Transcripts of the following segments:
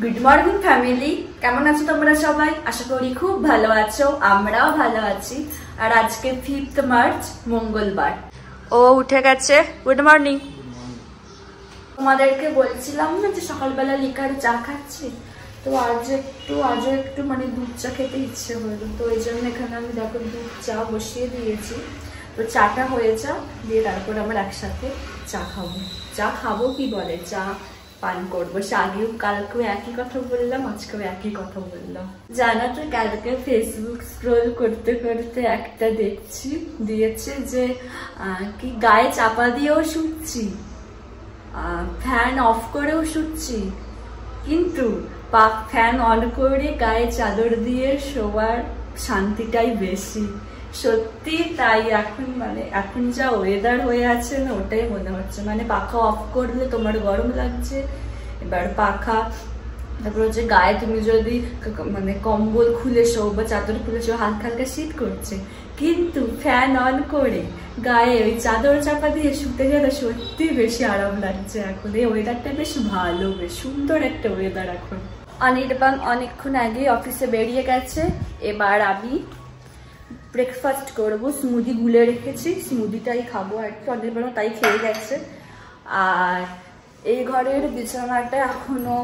Good morning family, কেমন আছো তোমরা সবাই? আশা করি খুব ভালো আছো, আমরাও ভালো আছি। আর আজকে 5th মার্চ মঙ্গলবার। ও উঠে গেছে। Good morning. তোমাদেরকে বলছিলাম না যে সকালবেলা লিকার চা খাচ্ছি, তো আজও একটু মানে দুধ চা খেতে ইচ্ছে হলো, তো এই জন্য এখানে আমি দেখো দুধ চা বসিয়ে দিয়েছি। তো চাটা হয়ে যা দিয়ে তারপর আমরা একসাথে চা খাবো কি বলে চা পান করবো। সে আগেও কালকেও একই কথা বললাম, আজকেও একই কথা বললাম। জানা তো কালকে ফেসবুক স্ক্রোল করতে করতে একটা দেখছি দিয়েছে যে কি গায়ে চাপা দিয়েও শুচ্ছি, ফ্যান অফ করেও শুচ্ছি, কিন্তু ফ্যান অন করে গায়ে চাদর দিয়ে শোয়ার শান্তিটাই বেশি। সত্যি তাই। এখন যা ওয়েদার হয়ে আছে না, ওটাই মনে হচ্ছে মানে পাখা অফ করলে তোমার গরম লাগছে, এবার পাখা তারপর হচ্ছে গায়ে তুমি যদি মানে কম্বল খুলে শো বা চাদর খুলে শো হালকা হালকা শীত করছে, কিন্তু ফ্যান অন করে গায়ে ওই চাদর চাপা দিয়ে শুতে গেলে সত্যি বেশি আরাম লাগছে। এখন এই ওয়েদারটা বেশ ভালো, বেশ সুন্দর একটা ওয়েদার। এখন অনির্বাণ অনেকক্ষণ আগে অফিসে বেরিয়ে গেছে, এবার আমি ব্রেকফাস্ট করবো। স্মুদি গুলে রেখেছি, স্মুদিটাই খাবো আর কি। অনির্বাণও তাই খেয়ে গেছে। আর এই ঘরের বিছানাটা এখনো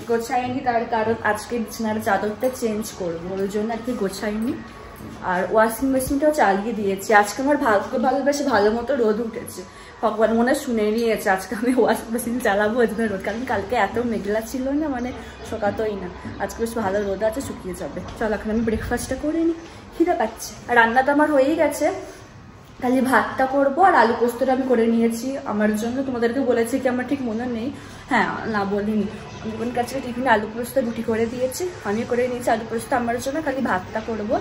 গোছাইনি, তার কারণ আজকে বিছানার চাদরটা চেঞ্জ করবো, ওই জন্য আর কি গোছাইনি। আর ওয়াশিং মেশিনটাও চালিয়ে দিয়েছি। আজকে আমার বেশ ভালো মতো রোদ উঠেছে, ভগবান মনে শুনে নিয়েছে আজকে আমি ওয়াশিং মেশিন চালাবো ওই জন্য রোদ, কারণ কালকে এত মেঘলা ছিল না, মানে শোকাতোই না। আজকে বেশ ভালো রোদ আছে, শুকিয়ে যাবে। চল এখন আমি ব্রেকফাস্টটা করে নিই, খিদে পাচ্ছে। আর রান্নাটা আমার হয়েই গেছে, খালি ভাতটা করবো। আর আলু পোস্তটা আমি করে নিয়েছি আমার জন্য। তোমাদেরকে বলেছি কি আমার ঠিক মনে নেই, হ্যাঁ না বলিনি। অনেকক্ষণ কাছে টিফিনে আলু পোস্ত রুটি করে দিয়েছি, আমি করে নিয়েছি আলু পোস্ত আমার জন্য। খালি ভাতটা করবো,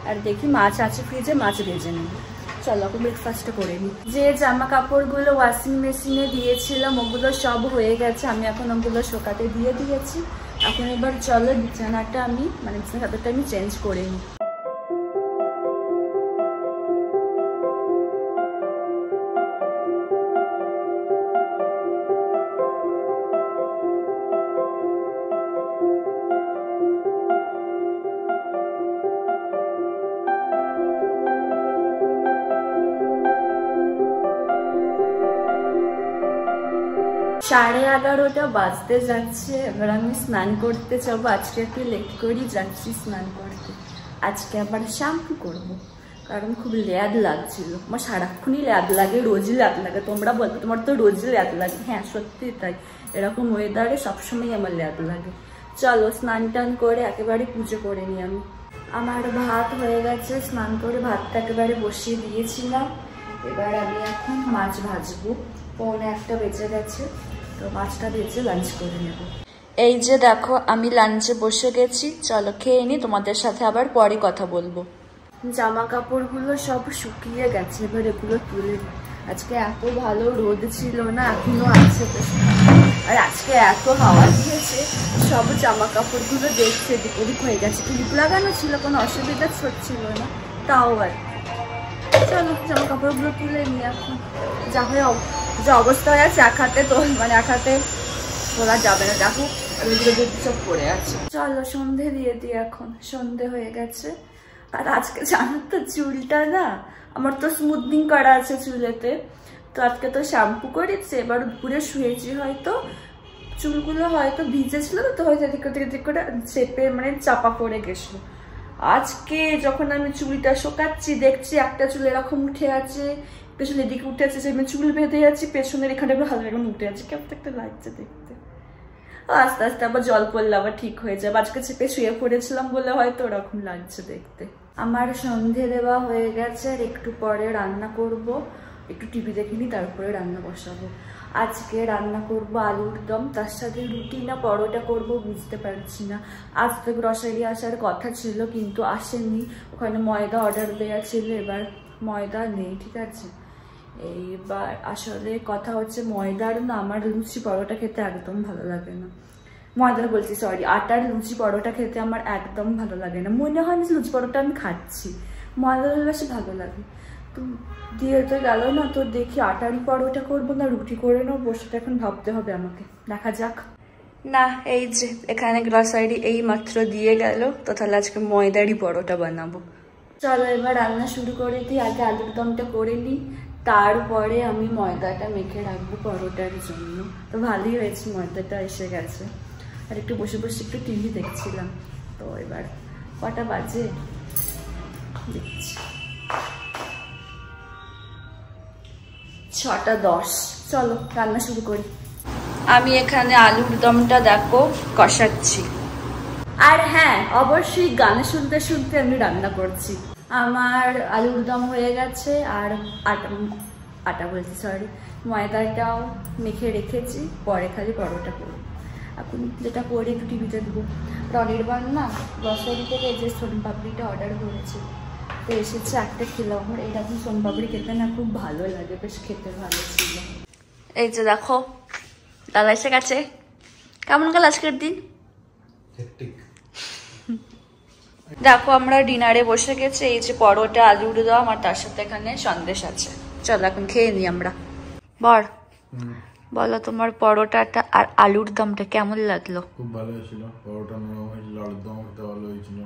আর দেখি মাছ আছে ফ্রিজে, মাছ ভেজে নেব। চলো এখন ব্রেকফাস্টটা করে নিই। যে জামা কাপড়গুলো ওয়াশিং মেশিনে দিয়েছিলাম ওগুলো সব হয়ে গেছে, আমি এখন ওগুলো শোকাতে দিয়ে দিয়েছি। এখন এবার চলো বিছানাটা আমি মানে বিছানা চাদরটা আমি চেঞ্জ করে নিই। সাড়ে 11টা বাজতে যাচ্ছে, এবার আমি স্নান করতে যাবো। আজকে একটু লেট করেই যাচ্ছি স্নান করতে। আজকে আবার শ্যাম্পু করবো, কারণ খুব ল্যাদ লাগছিল। আমার সারাক্ষণই ল্যাদ লাগে, রোজই ল্যাদ লাগে। তোমরা বলতো তোমার তো রোজই ল্যাদ লাগে, হ্যাঁ সত্যি তাই। এরকম ওয়েদারে সবসময় আমার ল্যাদ লাগে। চলো স্নান টান করে একেবারে পুজো করে নিই আমি। আমার ভাত হয়ে গেছে, স্নান করে ভাতটা একেবারে বসিয়ে দিয়েছিলাম। এবার আমি এখন মাছ ভাজবো, 1:45 বেজে গেছে, তো মাছটা ভেজে লাঞ্চ করে নেব। এই যে দেখো আমি লাঞ্চে বসে গেছি, চলো খেয়ে নি, তোমাদের সাথে আবার পরে কথা বলবো। জামা কাপড়গুলো সব শুকিয়ে গেছে, এবার এগুলো তুলে। আজকে এত ভালো রোদ ছিল না, এখনো আছে। আর আজকে এত হাওয়া দিয়েছে, সব জামা কাপড়গুলো দেখছে এদিক ওদিক হয়ে গেছে। ক্লিপ লাগানো ছিল, কোনো অসুবিধা হচ্ছিল না, তাও আর। চলো জামা কাপড়গুলো তুলে নিই এখন। যা হয়ে যে অবস্থা হয়ে আছে, এক হাতে তো মানে এক হাতে তোলা যাবে না, দেখো সব পড়ে আছে। চলো সন্ধে দিয়ে দিই, এখন সন্ধে হয়ে গেছে। আর আজকে জানো তো চুলটা না, আমার তো স্মুথনিং করা আছে চুলেতে, তো আজকে তো শ্যাম্পু করেছে, এবার ঘুরে শুয়েছি, হয়তো চুলগুলো হয়তো ভিজেছিল, তো হয়তো এদিক করে চেপে মানে চাপা পড়ে গেছিলো। আজকে যখন আমি চুলটা শোকাচ্ছি দেখছি একটা চুল এরকম উঠে আছে, পেছনের দিকে উঠে আছে, সেখানে চুল বেঁধে যাচ্ছি, পেছনের এখানে হালকা এরকম উঠে আছে, কেমন একটা লাগছে দেখতে। আস্তে আস্তে আবার জল পড়লে আবার ঠিক হয়ে যাবে। আজকে চেপে শুয়ে পড়েছিলাম বলে হয়তো ওরকম লাগছে দেখতে। আমার সন্ধে দেওয়া হয়ে গেছে, আর একটু পরে রান্না করব। একটু টিভি দেখিনি, তারপরে রান্না বসাবো। আজকে রান্না করব আলুর দম, তার সাথে রুটি না পরোটা করব বুঝতে পারছি না। আজ তো গ্রসারি আসার কথা ছিল কিন্তু আসেনি, ওখানে ময়দা অর্ডার দেওয়া ছিল, এবার ময়দা নেই। ঠিক আছে, এইবার আসলে কথা হচ্ছে ময়দার না আমার লুচি পরোটা খেতে একদম ভালো লাগে না। ময়দার বলছি সরি, আটার লুচি পরোটা খেতে আমার একদম ভালো লাগে না। মনে হয় না লুচি পরোটা আমি খাচ্ছি, ময়দার বেশি ভালো লাগে। তো দিয়ে তো গেল না, তো দেখি আটারই পরোটা করবো না রুটি করে নেবো, সেটা এখন ভাবতে হবে আমাকে, দেখা যাক। না এই যে এখানে গ্রসারি এই মাত্র দিয়ে গেল, তো তাহলে আজকে ময়দারই পরোটা বানাবো। চলো এবার রান্না শুরু করে দিই। আগে আলুর দমটা করে নিই, তারপরে আমি ময়দাটা মেখে রাখবো পরোটার জন্য। তো ভালোই হয়েছে, ময়দাটা এসে গেছে। আর একটু বসে বসে একটু টিভি দেখছিলাম। তো এবার কটা বাজে দেখছি, 6:10। চলো রান্না শুরু করি। আমি এখানে আলুর দমটা দেখো কষাচ্ছি। আর হ্যাঁ, অবশ্যই গান শুনতে শুনতে আমি রান্না করছি। আমার আলুর দম হয়ে গেছে, আর আটা বলছি সরি, ময়দাটাও মেখে রেখেছি, পরে খালি পরোটা করবো। এখন যেটা করে একটু টিভিতে দেবো। অনির্বাণ না গ্রসারি থেকে যে সোনপাপড়িটা অর্ডার করেছে, তো এসেছে, একটা খেলাম। আমার এরকম সোনপাপড়ি খেতে না খুব ভালো লাগে, বেশ খেতে ভালো ছিল। এই যে দেখো দাদা এসে গেছে। কেমন গেল আজকের দিন? দেখো আমরা ডিনারে বসে গেছি। এই যে পরোটা, আলুর দম, আর তার সাথে এখানে সন্দেশ আছে। চলো এখন খেয়ে নিই আমরা। বর বলো তোমার পরোটাটা আর আলুর দমটা কেমন লাগলো? খুব ভালো ছিল। পরোটা নরম হয়েছিল, আলুর দম ভালো হয়েছিল।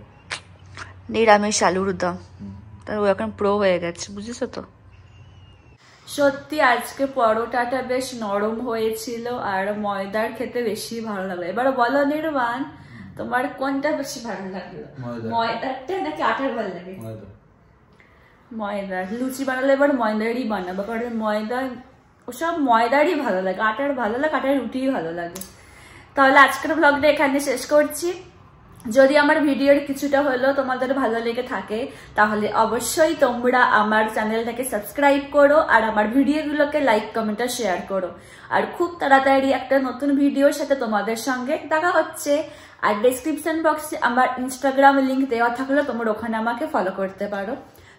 নিরামিষ আলুর দম, তার ও এখন প্রো হয়ে গেছে, বুঝেছো তো? সত্যি আজকে পরোটাটা বেশ নরম হয়েছিল, আর ময়দার খেতে বেশি ভালো লাগলো। এবার বলো নির্বাণ, তোমার কোনটা বেশি ভালো লাগলো, ময়দারটা নাকি আটার ভালো লাগে? ময়দার। লুচি বানালে এবার ময়দারই বানাবো, কারণ ময়দা ওসব ময়দারই ভালো লাগে, আটার ভালো লাগে, আটার রুটিই ভালো লাগে। তাহলে আজকের ব্লগটা এখানে শেষ করছি। যদি আমার ভিডিওর কিছুটা হলেও তোমাদের ভালো লেগে থাকে, তাহলে অবশ্যই তোমরা আমার চ্যানেলটাকে সাবস্ক্রাইব করো, আর আমার ভিডিওগুলোকে লাইক কমেন্ট আর শেয়ার করো। আর খুব তাড়াতাড়ি একটা নতুন ভিডিওর সাথে তোমাদের সঙ্গে দেখা হচ্ছে। আর ডেসক্রিপশন বক্সে আমার ইনস্টাগ্রাম লিঙ্ক দেওয়া থাকলে তোমরা ওখানে আমাকে ফলো করতে পারো।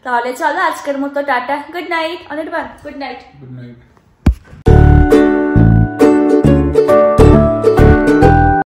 তাহলে চলো আজকের মতো tata, good night. Anirban good night. Good night.